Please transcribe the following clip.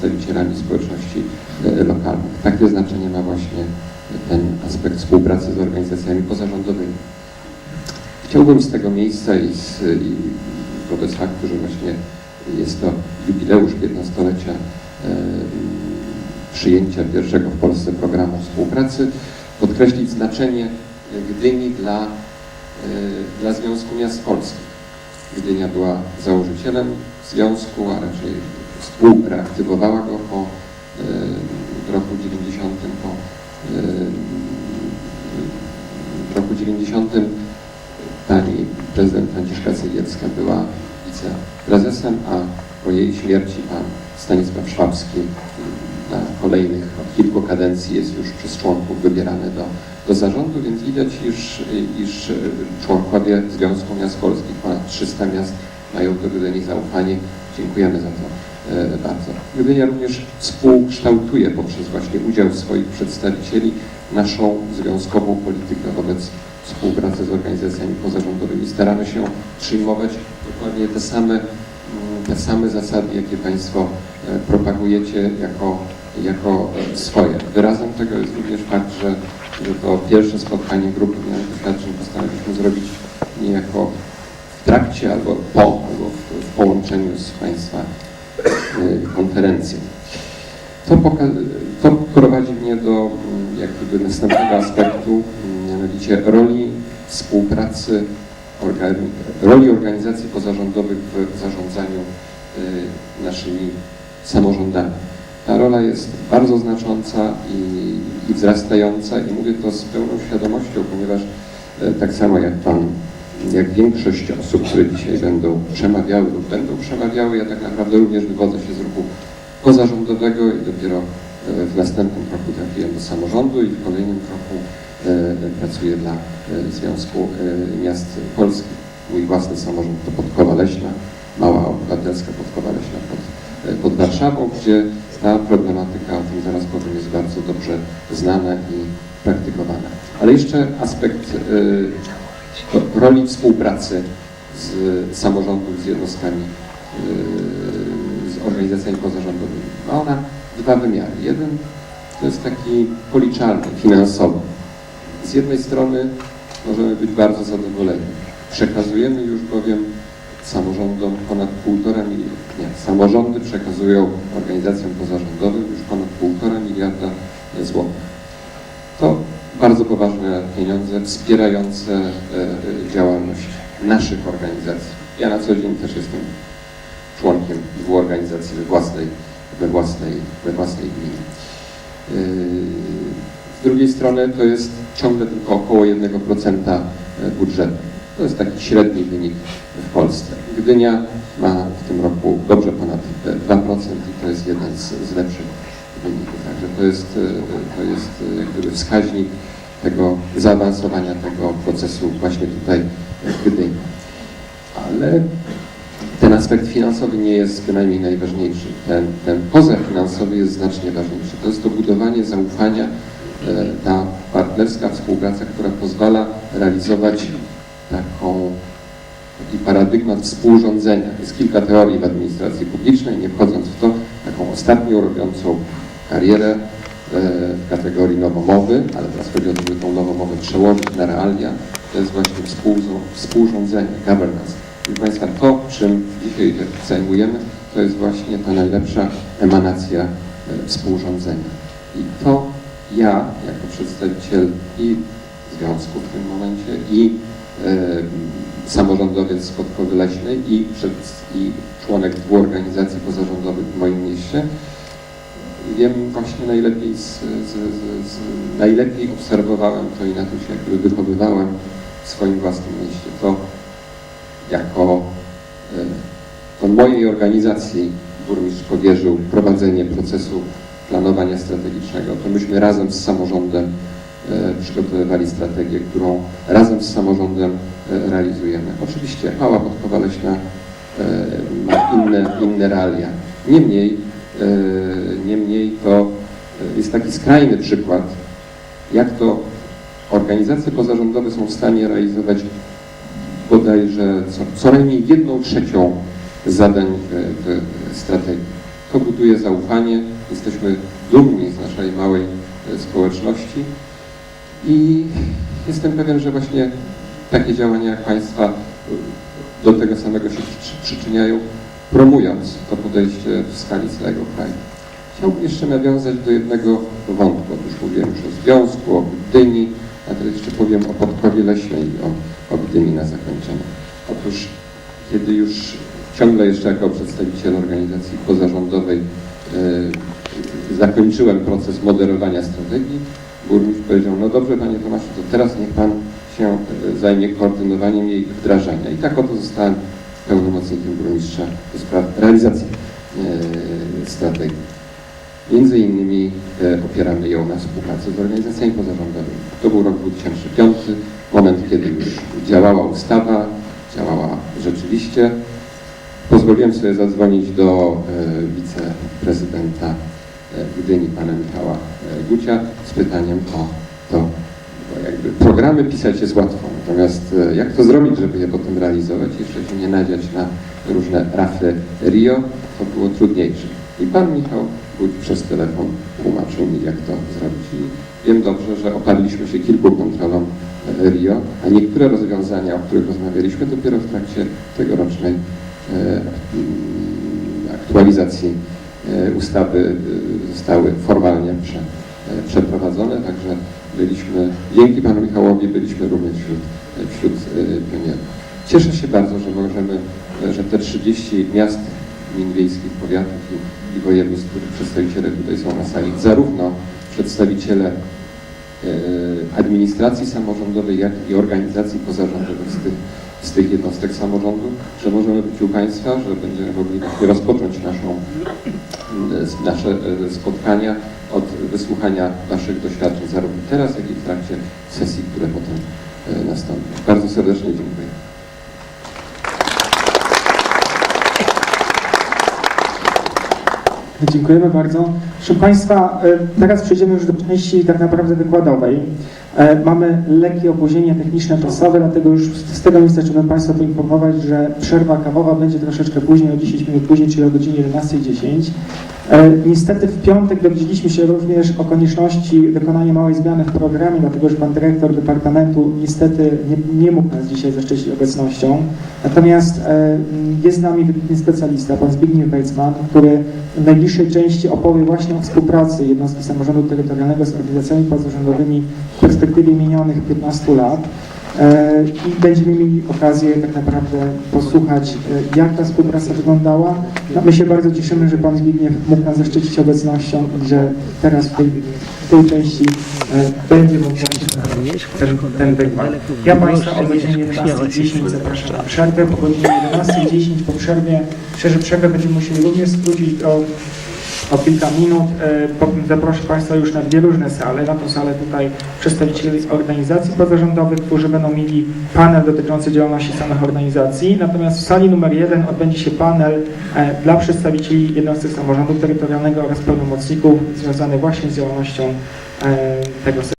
przedstawicielami społeczności lokalnych. Takie znaczenie ma właśnie ten aspekt współpracy z organizacjami pozarządowymi. Chciałbym z tego miejsca i wobec faktu, że właśnie jest to jubileusz 15-lecia przyjęcia pierwszego w Polsce programu współpracy, podkreślić znaczenie Gdyni dla Związku Miast Polskich. Gdynia była założycielem związku, a raczej współreaktywowała go po roku 90. W roku 90 pani prezydent Franciszka Cegielska była wiceprezesem, a po jej śmierci pan Stanisław Szwabski na kolejnych od kilku kadencji jest już przez członków wybierany do zarządu, więc widać, iż członkowie Związku Miast Polskich, ponad 300 miast, mają do Gdyni zaufanie. Dziękujemy za to bardzo. Gdynia również współkształtuje poprzez właśnie udział swoich przedstawicieli naszą związkową politykę wobec współpracy z organizacjami pozarządowymi. Staramy się przyjmować dokładnie te same zasady, jakie Państwo propagujecie jako swoje. Wyrazem tego jest również fakt, że to pierwsze spotkanie grupy doświadczeń postanowiliśmy zrobić niejako w trakcie albo w połączeniu z Państwa konferencją. To prowadzi mnie do jakby następnego aspektu, mianowicie roli współpracy, roli organizacji pozarządowych w zarządzaniu naszymi samorządami. Ta rola jest bardzo znacząca i wzrastająca i mówię to z pełną świadomością, ponieważ tak samo jak większość osób, które dzisiaj będą przemawiały lub będą przemawiały, ja tak naprawdę również wywodzę się z ruchu pozarządowego i dopiero w następnym kroku trafiłem do samorządu i w kolejnym kroku pracuję dla Związku Miast Polskich. Mój własny samorząd to Podkowa Leśna, mała obywatelska Podkowa Leśna pod Warszawą, gdzie ta problematyka, o tym zaraz powiem, jest bardzo dobrze znana i praktykowana. Ale jeszcze aspekt roli współpracy z samorządów, z jednostkami, z organizacjami pozarządowymi. Ma ona dwa wymiary. Jeden to jest taki policzalny, finansowy. Z jednej strony możemy być bardzo zadowoleni. Przekazujemy już bowiem samorządom ponad 1,5 miliarda. Nie, samorządy przekazują organizacjom pozarządowym już ponad 1,5 miliarda złotych. To bardzo poważne pieniądze wspierające działalność naszych organizacji. Ja na co dzień też jestem członkiem 2 organizacji we własnej gminie. Z drugiej strony to jest ciągle tylko około 1% budżetu. To jest taki średni wynik w Polsce. Gdynia ma w tym roku dobrze ponad 2% i to jest jeden z lepszych wyników. Także to jest jak gdyby wskaźnik tego zaawansowania tego procesu właśnie tutaj w Gdyni. Ale ten aspekt finansowy nie jest bynajmniej najważniejszy. Ten pozafinansowy jest znacznie ważniejszy. To jest to budowanie zaufania, ta partnerska współpraca, która pozwala realizować taki paradygmat współrządzenia. Jest kilka teorii w administracji publicznej, nie wchodząc w to, taką ostatnią robiącą karierę w kategorii nowomowy, ale teraz chodzi o to, żeby tą nowomowę przełożyć na realia, to jest właśnie współrządzenie, governance. Proszę Państwa, to, czym dzisiaj zajmujemy, to jest właśnie ta najlepsza emanacja współrządzenia. I to ja, jako przedstawiciel i związku w tym momencie, i samorządowiec z Podkowy Leśnej, i członek 2 organizacji pozarządowych w moim mieście, wiem właśnie najlepiej obserwowałem to i na tym się jakby wychowywałem w swoim własnym mieście. To mojej organizacji burmistrz powierzył prowadzenie procesu planowania strategicznego. To myśmy razem z samorządem przygotowywali strategię, którą razem z samorządem realizujemy. Oczywiście mała Podkowa Leśna ma inne realia. Niemniej to jest taki skrajny przykład, jak to organizacje pozarządowe są w stanie realizować bodajże co najmniej 1/3 zadań w strategii. To buduje zaufanie, jesteśmy dumni z naszej małej społeczności i jestem pewien, że właśnie takie działania jak Państwa do tego samego się przyczyniają, promując to podejście w skali całego kraju. Chciałbym jeszcze nawiązać do jednego wątku. Otóż mówiłem już o związku, o Gdyni, a teraz jeszcze powiem o Podkowie Leśnej i o Gdyni na zakończenie. Otóż kiedy już ciągle jeszcze jako przedstawiciel organizacji pozarządowej zakończyłem proces moderowania strategii, burmistrz powiedział: no dobrze, panie Tomaszu, to teraz niech pan się zajmie koordynowaniem jej wdrażania. I tak oto zostałem pełnomocnikiem burmistrza do spraw realizacji strategii. Między innymi opieramy ją na współpracy z organizacjami pozarządowymi. To był rok 2005, moment, kiedy już działała ustawa, działała rzeczywiście. Pozwoliłem sobie zadzwonić do wiceprezydenta Gdyni, pana Michała Gucia, z pytaniem o to, bo jakby programy pisać jest łatwo, natomiast jak to zrobić, żeby je potem realizować, jeszcze się nie nadziać na różne rafy Rio, to było trudniejsze. I pan Michał Guć przez telefon tłumaczył mi, jak to zrobić. I wiem dobrze, że oparliśmy się kilku kontrolom Rio, a niektóre rozwiązania, o których rozmawialiśmy, dopiero w trakcie tegorocznej aktualizacji ustawy zostały formalnie przeprowadzone, także byliśmy, dzięki panu Michałowi, byliśmy również wśród pionierów. Cieszę się bardzo, że możemy, że te 30 miast, gmin wiejskich, powiatów i województw, których przedstawiciele tutaj są na sali, zarówno przedstawiciele administracji samorządowej, jak i organizacji pozarządowych z tych jednostek samorządu, że możemy być u Państwa, że będziemy mogli właśnie rozpocząć nasze spotkania od wysłuchania Waszych doświadczeń, zarówno teraz, jak i w trakcie sesji, które potem nastąpią. Bardzo serdecznie dziękuję. Dziękujemy bardzo. Proszę Państwa, teraz przejdziemy już do części tak naprawdę wykładowej. Mamy lekkie opóźnienie techniczne czasowe, dlatego już z tego miejsca chciałbym Państwa poinformować, że przerwa kawowa będzie troszeczkę później, o 10 minut później, czyli o godzinie 11:10. Niestety w piątek dowiedzieliśmy się również o konieczności wykonania małej zmiany w programie, dlatego że Pan Dyrektor Departamentu niestety nie mógł nas dzisiaj zaszczycić obecnością. Natomiast jest z nami wybitny specjalista, Pan Zbigniew Weizmann, który w najbliższej części opowie właśnie o współpracy jednostki samorządu terytorialnego z organizacjami pozarządowymi w perspektywie minionych 15 lat. I będziemy mieli okazję tak naprawdę posłuchać, jak ta współpraca wyglądała. No, my się bardzo cieszymy, że Pan Zbigniew mógł nas zaszczycić obecnością i że teraz w tej części będzie mógł ten wykład. Ja Państwa o godzinie 11:10 zapraszam na przerwę. Po godzinie 11:10 po przerwę będziemy musieli również skrócić o kilka minut. Zaproszę Państwa już na dwie różne sale. Na tą salę tutaj przedstawicieli organizacji pozarządowych, którzy będą mieli panel dotyczący działalności samych organizacji. Natomiast w sali numer 1 odbędzie się panel dla przedstawicieli jednostek samorządu terytorialnego oraz pełnomocników związany właśnie z działalnością tego sektora.